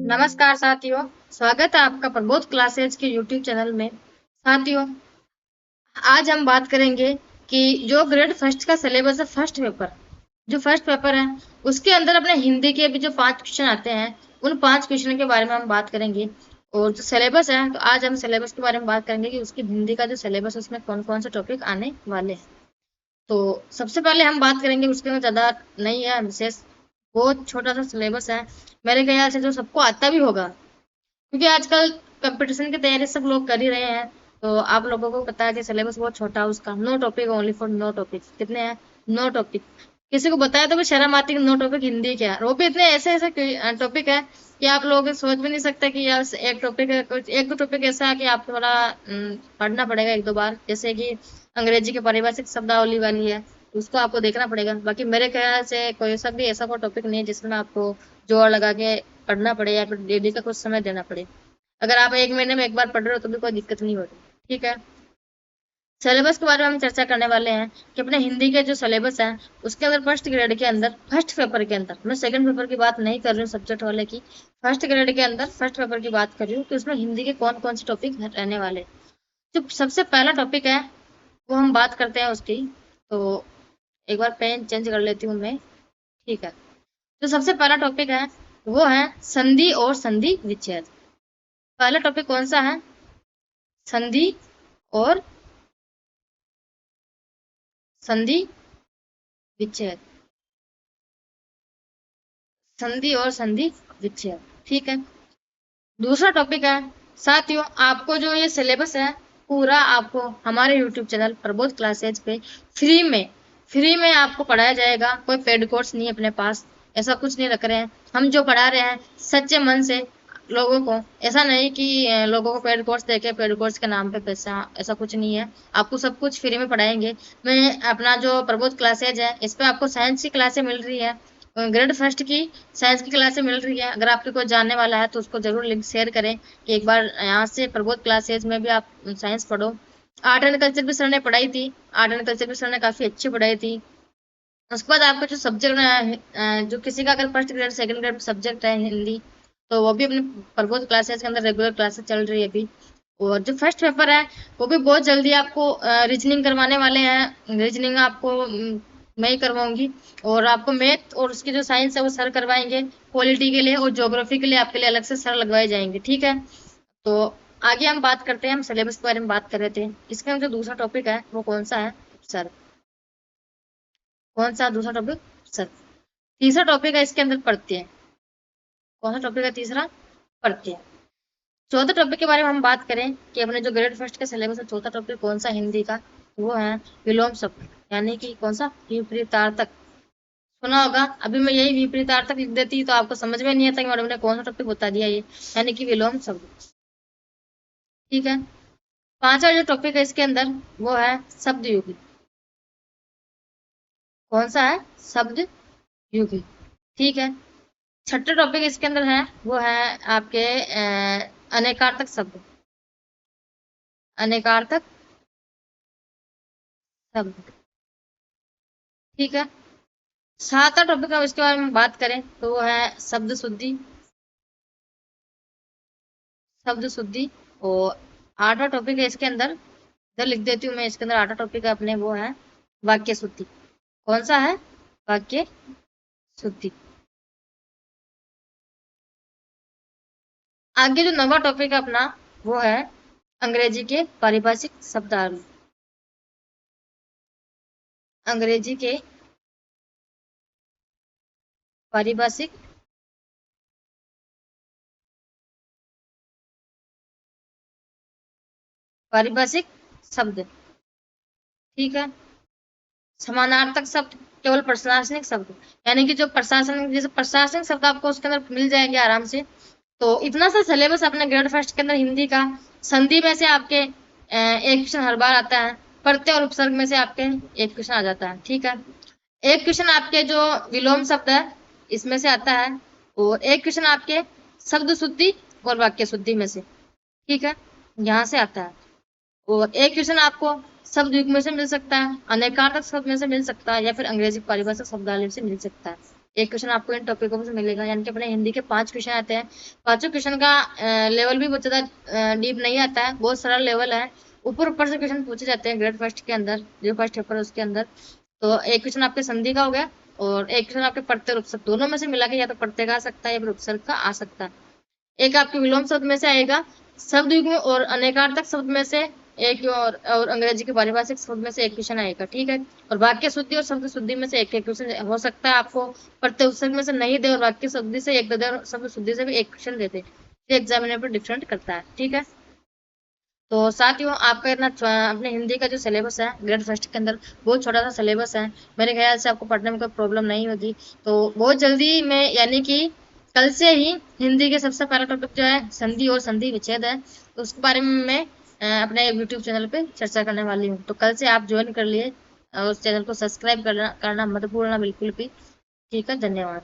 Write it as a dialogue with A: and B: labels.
A: नमस्कार साथियों, स्वागत है आपका प्रबोध क्लासेज के यूट्यूब चैनल में। साथियों, आज हम बात करेंगे कि जो ग्रेड फर्स्ट का सिलेबस है, फर्स्ट पेपर, जो फर्स्ट पेपर है उसके अंदर अपने हिंदी के भी जो 5 क्वेश्चन आते हैं, उन 5 क्वेश्चन के बारे में हम बात करेंगे। और जो सिलेबस है, तो आज हम सिलेबस के बारे में बात करेंगे कि उसकी हिंदी का जो सिलेबस है उसमें कौन कौन से टॉपिक आने वाले हैं। तो सबसे पहले हम बात करेंगे, उसके में ज़्यादा नहीं है विशेष, बहुत छोटा सा सिलेबस है। मेरे ख्याल से जो सबको आता भी होगा, क्योंकि आजकल कंपटीशन की तैयारी सब लोग कर ही रहे हैं। तो आप लोगों को पता है कि सिलेबस बहुत छोटा है उसका। No topic only for no topic. कितने हैं? No topic. किसी को बताया तो भी शर्म आती है कि नो टॉपिक हिंदी क्या है। वो भी इतने ऐसे ऐसे टॉपिक है कि आप लोग सोच भी नहीं सकते कि यार एक टॉपिक है, कुछ एक दो टॉपिक ऐसा है कि आपको थोड़ा पढ़ना पड़ेगा एक दो बार। जैसे कि अंग्रेजी की पारिभाषिक शब्दावली वाली है, उसको आपको देखना पड़ेगा। बाकी मेरे ख्याल से कोई सा भी ऐसा कोई टॉपिक नहीं है जिसमें आपको जोर लगा के पढ़ना पड़े या फिर डेली का कुछ समय देना पड़े। अगर आप एक महीने में एक बार पढ़ रहे हो तो भी कोई दिक्कत नहीं होती। ठीक है। सिलेबस के बारे में हम चर्चा करने वाले हैं कि अपने हिंदी के जो सिलेबस है उसके अंदर फर्स्ट ग्रेड के अंदर, फर्स्ट पेपर के अंदर, मैं सेकंड पेपर की बात नहीं कर रही हूँ सब्जेक्ट वाले की, फर्स्ट ग्रेड के अंदर फर्स्ट पेपर की बात कर रही हूँ कि उसमें हिंदी के कौन कौन से टॉपिक रहने वाले हैं। जो सबसे पहला टॉपिक है वो हम बात करते हैं उसकी। तो एक बार पेन चेंज कर लेती हूँ मैं। ठीक है। तो सबसे पहला टॉपिक है वो है संधि और संधि विच्छेद। पहला टॉपिक कौन सा है? संधि और संधि विच्छेद। संधि और संधि विच्छेद। ठीक है। दूसरा टॉपिक है साथियों, आपको जो ये सिलेबस है पूरा आपको हमारे यूट्यूब चैनल प्रबोध क्लासेज पे फ्री में आपको पढ़ाया जाएगा। कोई पेड कोर्स नहीं है अपने पास, ऐसा कुछ नहीं रख रहे हैं। हम जो पढ़ा रहे हैं सच्चे मन से लोगों को, ऐसा नहीं कि लोगों को पेड कोर्स देके पेड कोर्स के नाम पे पैसा, ऐसा कुछ नहीं है। आपको सब कुछ फ्री में पढ़ाएंगे। मैं अपना जो प्रबोध क्लासेज है इस पे आपको साइंस की क्लासें मिल रही है, ग्रेड फर्स्ट की साइंस की क्लासें मिल रही है। अगर आपके कोई जानने वाला है तो उसको जरूर लिंक शेयर करें कि एक बार यहाँ से प्रबोध क्लासेज में भी आप साइंस पढ़ो। आर्ट एंड कल्चर भी सर ने पढ़ाई थी, आर्ट एंड कल्चर भी सर ने काफी अच्छी पढ़ाई थी। उसके बाद आपका जो सब्जेक्ट है, जो किसी का अगर first grade second grade subject है हिंदी, तो वो भी अपने प्रबोध क्लासेज के अंदर रेगुलर क्लासेस चल रही है अभी। और जो फर्स्ट पेपर है वो भी बहुत जल्दी आपको रीजनिंग करवाने वाले हैं। रीजनिंग आपको मैं ही करवाऊंगी। और आपको मैथ और उसकी जो साइंस है वो सर करवाएंगे। पॉलिटी के लिए और ज्योग्राफी के लिए आपके लिए अलग से सर लगवाए जाएंगे। ठीक है। तो आगे हम बात करते हैं, हम सिलेबस के बारे में बात कर रहे थे। इसका जो दूसरा टॉपिक है वो कौन सा है सर? कौन सा दूसरा टॉपिक सर? तीसरा टॉपिक है इसके अंदर पढ़ते हैं। कौन सा टॉपिक है तीसरा? पढ़ते हैं। चौथे टॉपिक के बारे में हम बात करें कि अपने जो ग्रेड फर्स्ट के सिलेबस है, चौथा टॉपिक कौन सा हिंदी का? वो है विलोम शब्द, यानी कि कौन सा? विपरीतार्थक। सुना होगा। अभी मैं यही विपरीतार्थक लिख देती तो आपको समझ में नहीं आता कि मैडम ने कौन सा टॉपिक बता दिया ये, यानी कि विलोम शब्द। ठीक है। पांचवा जो टॉपिक है इसके अंदर वो है शब्द युग्म। कौन सा है? शब्द युग्म। ठीक है। छठा टॉपिक इसके अंदर है वो है आपके अनेकार्थक शब्द। अनेकार्थक शब्द। ठीक है। सातवां टॉपिक है इसके बारे में बात करें तो वो है शब्द शुद्धि। शब्द शुद्धि। और आठवां टॉपिक है इसके अंदर, इधर लिख देती हूँ मैं, इसके अंदर आठवां टॉपिक है अपने वो है वाक्य शुद्धि। कौन सा है? वाक्य शुद्धि। आगे जो नवा टॉपिक है अपना वो है अंग्रेजी के पारिभाषिक शब्दावली। अंग्रेजी के पारिभाषिक पारिभाषिक शब्द। ठीक है। समानार्थक शब्द, केवल प्रशासनिक शब्द, यानी कि जो प्रशासन, जैसे प्रशासनिक शब्द आपको उसके अंदर मिल जाएंगे आराम से। तो इतना सा सिलेबस अपने ग्रेड फर्स्ट के अंदर हिंदी का। संधि में से आपके एक क्वेश्चन हर बार आता है। प्रत्यय और उपसर्ग में से आपके एक क्वेश्चन आ जाता है। ठीक है। एक क्वेश्चन आपके जो विलोम शब्द है इसमें से आता है। और एक क्वेश्चन आपके शब्द शुद्धि और वाक्य शुद्धि में से। ठीक है। यहाँ से आता है। और एक क्वेश्चन आपको शब्द युग्म में से मिल सकता है, अनेकार्थक शब्द में से मिल सकता है, या फिर अंग्रेजी पारिभाषिक शब्दावली से मिल सकता है। एक क्वेश्चन आपको इन टॉपिकों से मिलेगा, यानी कि अपने हिंदी के 5 क्वेश्चन आते हैं। पांचों क्वेश्चन का लेवल भी बहुत ज्यादा डीप नहीं आता है, बहुत सरल लेवल है। ऊपर ऊपर से क्वेश्चन पूछे जाते हैं ग्रेड फर्स्ट के अंदर, जो फर्स्ट पेपर है उसके अंदर। तो एक क्वेश्चन आपके संधि का हो गया, और एक क्वेश्चन आपके पढ़ते और उपसर्ग, दोनों में से मिला के या तो पढ़ते का आ सकता है या फिर उपसर्ग का आ सकता है। एक आपके विलोम शब्द में से आएगा, शब्द युग्म और अनेकार्थक शब्द में से एक, और अंग्रेजी के पारिभाषिक शब्द में से एक क्वेश्चन आएगा, ठीक है। और वाक्य शुद्धि और शब्द शुद्धि में से एक एक क्वेश्चन हो सकता है आपको प्रत्यय उपसर्ग में से नहीं दे और वाक्य शुद्धि से एक दे दे और शब्द शुद्धि से भी एक क्वेश्चन देते, ये एग्जामिनर पर डिफरेंट करता है, ठीक है। तो साथियों आपका इतना अपने हिंदी का जो सिलेबस है ग्रेड फर्स्ट के अंदर, बहुत छोटा सा सिलेबस है, मेरे ख्याल से आपको पढ़ने में कोई प्रॉब्लम नहीं होगी। तो बहुत जल्दी मैं, यानी कि कल से ही हिंदी के सबसे पहला टॉपिक जो है संधि और संधि विच्छेद है, तो उसके बारे में मैं अपने यूट्यूब चैनल पे चर्चा करने वाली हूँ। तो कल से आप ज्वाइन कर लिए, और उस चैनल को सब्सक्राइब करना मत भूलना बिल्कुल भी, ठीक है। धन्यवाद।